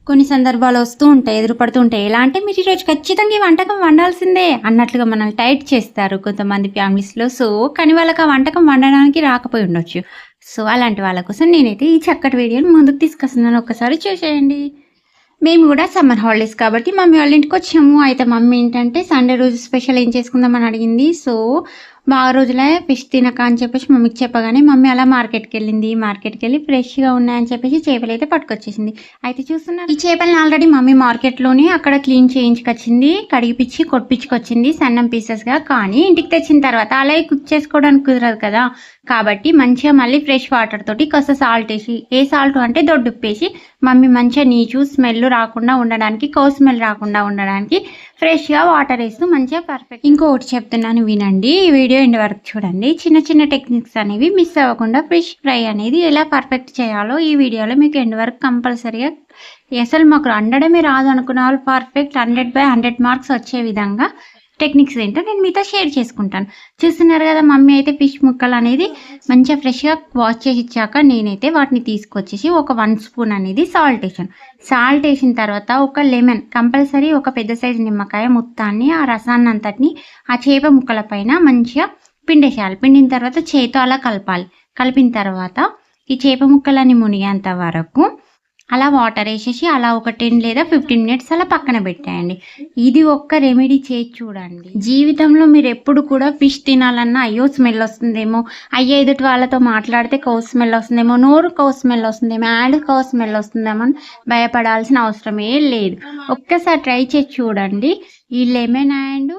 కొన్ని సందర్భాలు వస్తూ ఉంటాయి, ఎదురుపడుతూ ఉంటాయి. ఎలా అంటే మీరు ఈరోజు ఖచ్చితంగా ఈ వంటకం వండాల్సిందే అన్నట్లుగా మనల్ని టైట్ చేస్తారు కొంతమంది ఫ్యామిలీస్‌లో. సో, కానీ వాళ్ళకి ఆ వంటకం వండడానికి రాకపోయి ఉండొచ్చు. సో, అలాంటి వాళ్ళ కోసం నేనైతే ఈ చక్కటి వీడియోని ముందుకు తీసుకొస్తున్నాను. ఒక్కసారి చూసేయండి. మేము గూడా సమ్మర్ హాలిడేస్ కాబట్టి మమ్మీ వాళ్ళ ఇంటికొచ్చాము. అయితే మమ్మీ ఏంటంటే సండే రోజు స్పెషల్ ఏం చేసుకుందామని అడిగింది. సో, బాగా రోజులే ఫిష్ తినక అని చెప్పేసి మమ్మీకి చెప్పగానే మమ్మీ అలా మార్కెట్‌కెళ్ళింది. మార్కెట్‌కెళ్ళి ఫ్రెష్‌గా ఉన్నాయని చెప్పేసి చేపలైతే పట్టుకొచ్చేసింది. అయితే చూస్తున్నారు ఈ చేపల్ని ఆల్రెడీ మమ్మీ మార్కెట్‌లోనే అక్కడ క్లీన్ చేయించుకొచ్చింది. కడిగిపిచ్చి, కొట్టిపిచ్చుకొచ్చింది సన్నం పీసెస్‌గా. కానీ ఇంటికి తెచ్చిన తర్వాత అలాగే కుక్ చేసుకోవడానికి కుదరదు కదా! కాబట్టి మంచిగా మళ్ళీ ఫ్రెష్ వాటర్ తోటి కాస్త సాల్ట్ ఏసి, ఏ సాల్ట్ అంటే దొడ్డుప్పేసి మమ్మీ మంచిగా నీచు స్మెల్ రాకుండా ఉండడానికి, కౌ స్మెల్ రాకుండా ఉండడానికి ఫ్రెష్‌గా వాటర్ ఏస్తూ మంచిగా పర్ఫెక్ట్. ఇంకొకటి చెప్తున్నాను వినండి. ఈ వీడియో ఎండ్ వరకు చూడండి. చిన్న చిన్న టెక్నిక్స్ అనేవి మిస్ అవ్వకుండా ఫిష్ ఫ్రై అనేది ఎలా పర్ఫెక్ట్ చేయాలో ఈ వీడియోలో మీకు ఎండ్ వరకు కంపల్సరీగా అసలు మాకు వండడమే రాదు అనుకున్న వాళ్ళు పర్ఫెక్ట్ 100/100 మార్క్స్ వచ్చే విధంగా టెక్నిక్స్ ఏంటో నేను మీతో షేర్ చేసుకుంటాను. చూస్తున్నారు కదా మమ్మీ అయితే ఫిష్ ముక్కలు అనేది మంచిగా ఫ్రెష్‌గా వాష్ చేసి ఇచ్చాక నేనైతే వాటిని తీసుకొచ్చేసి ఒక 1 స్పూన్ అనేది సాల్ట్ ఏసాను. సాల్ట్ ఏసిన తర్వాత ఒక లెమన్ కంపల్సరీ ఒక పెద్ద సైజు నిమ్మకాయ మొత్తాన్ని ఆ రసాన్నంతటిని ఆ చేప ముక్కల పైన మంచిగా పిండేసేయాలి. పిండిన తర్వాత చేత్తో అలా కలపాలి. కలిపిన తర్వాత ఈ చేప ముక్కలన్నీ మునిగేంత వరకు అలా వాటర్ వేసేసి అలా ఒక 10 లేదా 15 మినిట్స్ అలా పక్కన పెట్టేయండి. ఇది ఒక్క రెమెడీ చేసి చూడండి. జీవితంలో మీరు ఎప్పుడు కూడా ఫిష్ తినాలన్నా అయ్యో స్మెల్ వస్తుందేమో, అయ్యో ఎదుటి వాళ్ళతో మాట్లాడితే కౌ స్మెల్ వస్తుందేమో, నోరు కౌ స్మెల్ వస్తుందేమో, యాడ్ కౌ స్మెల్ వస్తుందేమో అని భయపడాల్సిన అవసరమే లేదు. ఒక్కసారి ట్రై చేసి చూడండి. ఈ lemon and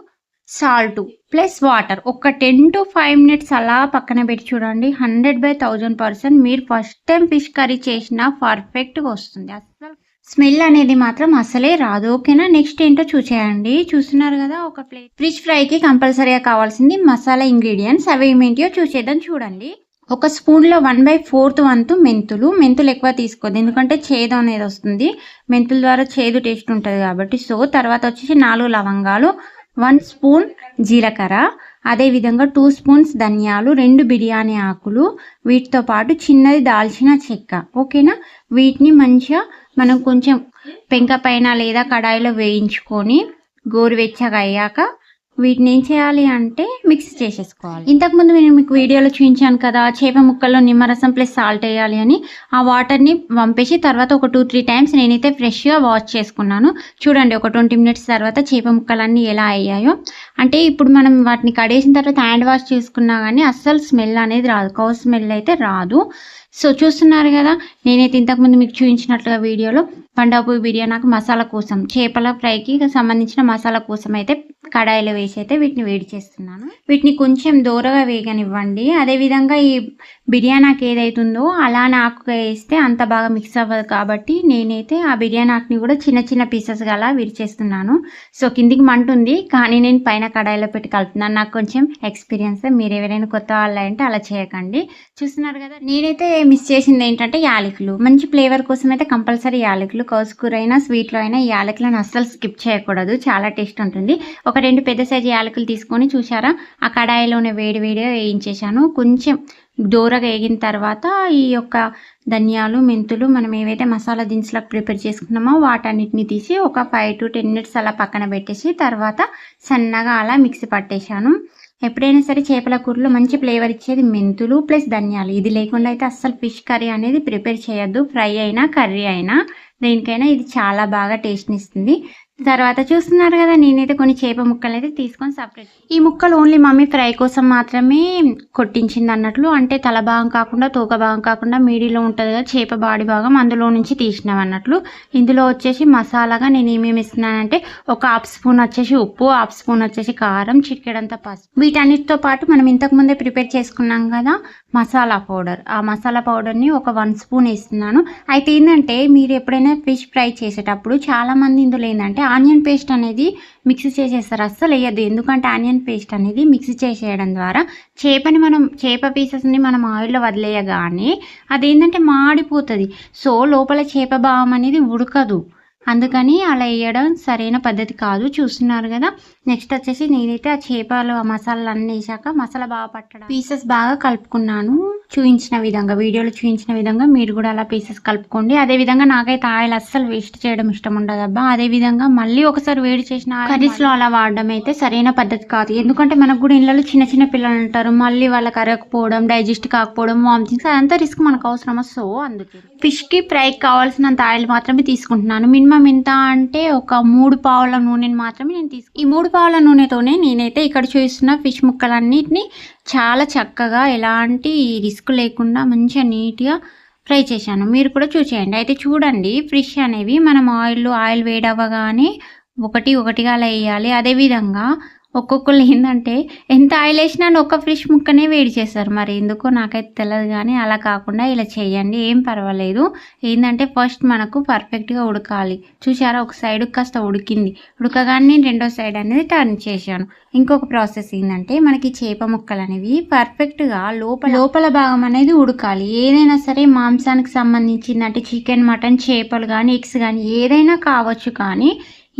salt plus water ఒక 10-5 మినిట్స్ అలా పక్కన పెట్టి చూడండి. 100/1000% మీరు ఫస్ట్ టైం ఫిష్ కర్రీ చేసినా పర్ఫెక్ట్‌గా వస్తుంది. అస్సలు స్మెల్ అనేది మాత్రం అసలే రాదు. ఓకేనా? నెక్స్ట్ ఏంటో చూసేయండి. చూస్తున్నారు కదా ఒక ప్లేట్ ఫిష్ ఫ్రైకి కంపల్సరీగా కావాల్సింది మసాలా ఇంగ్రీడియంట్స్ అవి ఏమేంటియో చూసేద్దాం చూడండి. ఒక స్పూన్లో 1/4 వంతు మెంతులు ఎక్కువ తీసుకోవద్దు ఎందుకంటే చేదు అనేది వస్తుంది. మెంతుల ద్వారా చేదు టేస్ట్ ఉంటుంది కాబట్టి. సో తర్వాత వచ్చేసి 4 లవంగాలు, 1 స్పూన్ జీలకర్ర, అదేవిధంగా 2 స్పూన్స్ ధనియాలు, 2 బిర్యానీ ఆకులు, వీటితో పాటు చిన్నది దాల్చిన చెక్క. ఓకేనా? వీటిని మంచిగా మనం కొంచెం పెంక పైన లేదా కడాయిలో వేయించుకొని గోరువెచ్చగా అయ్యాక వీటిని ఏం చేయాలి అంటే మిక్స్ చేసేసుకోవాలి. ఇంతకుముందు నేను మీకు వీడియోలో చూపించాను కదా చేప ముక్కల్లో నిమ్మరసం ప్లస్ సాల్ట్ వేయాలి అని. ఆ వాటర్ని వంపేసి తర్వాత ఒక 2-3 టైమ్స్ నేనైతే ఫ్రెష్గా వాష్ చేసుకున్నాను. చూడండి ఒక 20 మినిట్స్ తర్వాత చేప ముక్కలన్నీ ఎలా అయ్యాయో. అంటే ఇప్పుడు మనం వాటిని కడేసిన తర్వాత హ్యాండ్ వాష్ చేసుకున్నా కానీ అస్సలు స్మెల్ అనేది రాదు, కౌ స్మెల్ అయితే రాదు. సో చూస్తున్నారు కదా నేనైతే ఇంతకుముందు మీకు చూపించినట్లుగా వీడియోలో పండగ బిర్యానీకి మసాలా కోసం చేపల ఫ్రైకి సంబంధించిన మసాలా కోసం అయితే కడాయిలో వేసి అయితే వీటిని వేడి చేస్తున్నాను. వీటిని కొంచెం దూరగా వేగనివ్వండి. అదేవిధంగా ఈ బిర్యానీకి ఏదైతుందో అలానే ఆకు వేస్తే అంత బాగా మిక్స్ అవ్వదు కాబట్టి నేనైతే ఆ బిర్యానీ ఆకుని కూడా చిన్న చిన్న పీసెస్గా అలా విరిచేస్తున్నాను. సో కిందికి మంట ఉంది కానీ నేను పైన కడాయిలో పెట్టి కలుపుతున్నాను. నాకు కొంచెం ఎక్స్పీరియన్స్. మీరు ఎవరైనా కొత్త వాళ్ళు అంటే అలా చేయకండి. చూస్తున్నారు కదా నేనైతే మిస్ చేసింది ఏంటంటే యాలకులు. మంచి ఫ్లేవర్ కోసం అయితే కంపల్సరీ యాలకులు, కౌసుకూర అయినా స్వీట్లో అయినా యాలకులను అస్సలు స్కిప్ చేయకూడదు, చాలా టేస్ట్ ఉంటుంది. ఒక 2 పెద్ద సైజు యాలకులు తీసుకొని చూసారా ఆ కడాయిలోనే వేడిగా వేయించేసాను. కొంచెం దూరగా వేగిన తర్వాత ఈ యొక్క ధనియాలు, మెంతులు మనం ఏవైతే మసాలా దినుసులకు ప్రిపేర్ చేసుకున్నామో వాటన్నిటిని తీసి ఒక 5-10 మినిట్స్ అలా పక్కన పెట్టేసి తర్వాత సన్నగా అలా మిక్సీ పట్టేశాను. ఎప్పుడైనా సరే చేపల కూరలో మంచి ఫ్లేవర్ ఇచ్చేది మెంతులు ప్లస్ ధనియాలు. ఇది లేకుండా అయితే అస్సలు ఫిష్ కర్రీ అనేది ప్రిపేర్ చేయొద్దు. ఫ్రై అయినా కర్రీ అయినా దేనికైనా ఇది చాలా బాగా టేస్ట్ని ఇస్తుంది. తర్వాత చూస్తున్నారు కదా నేనైతే కొన్ని చేప ముక్కలు అయితే తీసుకొని సపరేట్. ఈ ముక్కలు ఓన్లీ మమ్మీ ఫ్రై కోసం మాత్రమే కొట్టించింది అన్నట్లు. అంటే తల భాగం కాకుండా తోక భాగం కాకుండా మీడిలో ఉంటుంది కదా చేప బాడీ భాగం అందులో నుంచి తీసినాం అన్నట్లు. ఇందులో వచ్చేసి మసాలాగా నేను ఏమేమి ఇస్తున్నానంటే ఒక 1/2 స్పూన్ వచ్చేసి ఉప్పు, 1/2 స్పూన్ వచ్చేసి కారం, చిటికెడంత పసుపు. వీటన్నిటితో పాటు మనం ఇంతకుముందే ప్రిపేర్ చేసుకున్నాం కదా మసాలా పౌడర్. ఆ మసాలా పౌడర్ని ఒక 1 స్పూన్ వేస్తున్నాను. అయితే ఏంటంటే మీరు ఎప్పుడైనా ఫిష్ ఫ్రై చేసేటప్పుడు చాలామంది ఇందులో ఏంటంటే ఆనియన్ పేస్ట్ అనేది మిక్స్ చేసేస్తారు. అస్సలు వేయద్దు. ఎందుకంటే ఆనియన్ పేస్ట్ అనేది మిక్స్ చేసేయడం ద్వారా చేప పీసెస్ని మనం ఆయిల్లో వదిలేయగానే అదేంటంటే మాడిపోతుంది. సో లోపల చేప భాగం అనేది ఉడకదు. అందుకని అలా వేయడం సరైన పద్ధతి కాదు. చూస్తున్నారు కదా. నెక్స్ట్ వచ్చేసి నేనైతే ఆ చేపలు ఆ మసాలాలు అన్నీ వేసాక మసాలా బాగా పట్టడం పీసెస్ బాగా కలుపుకున్నాను. చూపించిన విధంగా వీడియోలో చూపించిన విధంగా మీరు కూడా అలా పీసెస్ కలుపుకోండి. అదేవిధంగా నాకైతే ఆయిల్ అస్సలు వేస్ట్ చేయడం ఇష్టం ఉండదు అబ్బా. అదేవిధంగా మళ్ళీ ఒకసారి వేడి చేసిన కర్రీస్లో అలా వాడడం అయితే సరైన పద్ధతి కాదు. ఎందుకంటే మనకు కూడా ఇళ్ళలో చిన్న చిన్న పిల్లలు ఉంటారు. మళ్ళీ వాళ్ళకి అరగకపోవడం, డైజెస్ట్ కాకపోవడం, వామిటింగ్స్ అదంతా రిస్క్ మనకు అవసరమా. సో అందుకే ఫిష్కి ఫ్రైకి కావాల్సినంత ఆయిల్ మాత్రమే తీసుకుంటున్నాను. మినిమం ఎంత అంటే ఒక 3 పావుల నూనెని మాత్రమే నేను ఈ 3 పావుల నూనెతోనే నేనైతే ఇక్కడ చూస్తున్న ఫిష్ ముక్కలన్నిటిని చాలా చక్కగా ఎలాంటి రిస్క్ లేకుండా మంచిగా నీట్గా ఫ్రై చేశాను. మీరు కూడా చూసేయండి. అయితే చూడండి, ఫిష్ అనేవి మనం ఆయిల్ వేడవ్వగానే ఒకటిగా అలా వేయాలి. అదేవిధంగా ఒక్కొక్కళ్ళు ఏంటంటే ఎంత ఆయిల్ వేసినా ఒక ఫిష్ ముక్కనే వేడి చేస్తారు. మరి ఎందుకో నాకైతే తెలియదు, కానీ అలా కాకుండా ఇలా చేయండి, ఏం పర్వాలేదు. ఏంటంటే ఫస్ట్ మనకు పర్ఫెక్ట్గా ఉడకాలి. చూసారా, ఒక సైడ్ కాస్త ఉడికింది. ఉడకగానే నేను రెండో సైడ్ అనేది టర్న్ చేశాను. ఇంకొక ప్రాసెస్ ఏంటంటే మనకి చేప ముక్కలు అనేవి పర్ఫెక్ట్గా లోపల భాగం అనేది ఉడకాలి. ఏదైనా సరే మాంసానికి సంబంధించింది అంటే చికెన్, మటన్, చేపలు కానీ ఎగ్స్ కానీ ఏదైనా కావచ్చు, కానీ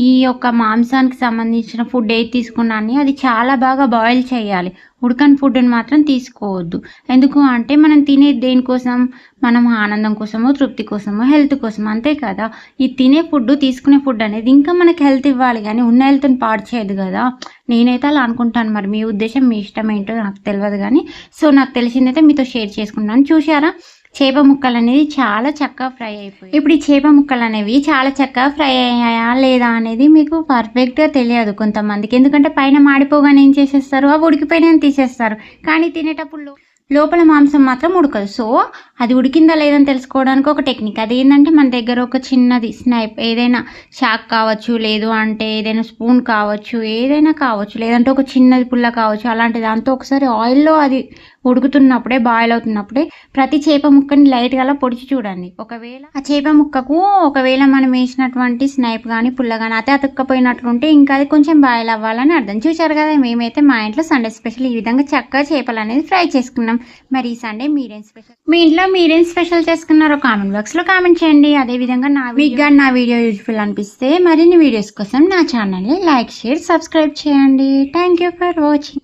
ఈ యొక్క మాంసానికి సంబంధించిన ఫుడ్ ఏది తీసుకున్నా అది చాలా బాగా బాయిల్ చేయాలి. ఉడకని ఫుడ్ని మాత్రం తీసుకోవద్దు. ఎందుకు అంటే మనం తినే దేనికోసం, మనం ఆనందం కోసమో, తృప్తి కోసమో, హెల్త్ కోసం, అంతే కదా. ఈ తినే ఫుడ్, తీసుకునే ఫుడ్ అనేది ఇంకా మనకి హెల్త్ ఇవ్వాలి, కానీ ఉన్న హెల్త్ని పాడు చేయదు కదా. నేనైతే అలా అనుకుంటాను. మరి మీ ఉద్దేశం, మీ ఇష్టం ఏంటో నాకు తెలియదు, కానీ సో నాకు తెలిసిందైతే మీతో షేర్ చేసుకుంటాను. చూసారా, చేప ముక్కలు అనేది చాలా చక్కగా ఫ్రై అయిపోయాయి. ఇప్పుడు ఈ చేప ముక్కలు అనేవి చాలా చక్కగా ఫ్రై అయ్యాయా లేదా అనేది మీకు పర్ఫెక్ట్గా తెలియదు కొంతమందికి. ఎందుకంటే పైన మాడిపోగానే ఏం చేసేస్తారు, అవి ఉడికిపోయినా తీసేస్తారు, కానీ తినేటప్పుడు లోపల మాంసం మాత్రం ఉడకదు. సో అది ఉడికిందా లేదని తెలుసుకోవడానికి ఒక టెక్నిక్. అది ఏంటంటే మన దగ్గర ఒక చిన్నది స్నైప్, ఏదైనా షాక్ కావచ్చు, లేదు అంటే ఏదైనా స్పూన్ కావచ్చు, ఏదైనా కావచ్చు, లేదంటే ఒక చిన్నది పుల్ల కావచ్చు, అలాంటి దాంతో ఒకసారి ఆయిల్లో అది ఉడుకుతున్నప్పుడే, బాయిల్ అవుతున్నప్పుడే ప్రతి చేప ముక్కని లైట్గా అలా పొడిచి చూడండి. ఒకవేళ ఆ చేప ముక్కకు ఒకవేళ మనం వేసినటువంటి స్నైప్ కానీ పుల్ల కానీ అతుక్కపోయినట్లుంటే ఇంకా అది కొంచెం బాయిల్ అవ్వాలని అర్థం. చూశారు కదా, మేమైతే మా ఇంట్లో సండే స్పెషల్ ఈ విధంగా చక్కగా చేపలు అనేది ఫ్రై చేసుకున్నాం. మరి ఈ సండే మీరేం స్పెషల్, మీ ఇంట్లో మీరేం స్పెషల్ చేసుకున్నారో కామెంట్ బాక్స్లో కామెంట్ చేయండి. అదేవిధంగా నా వీడియో యూజ్ఫుల్ అనిపిస్తే మరిన్ని వీడియోస్ కోసం నా ఛానల్ని లైక్, షేర్, సబ్స్క్రైబ్ చేయండి. Thank you for watching.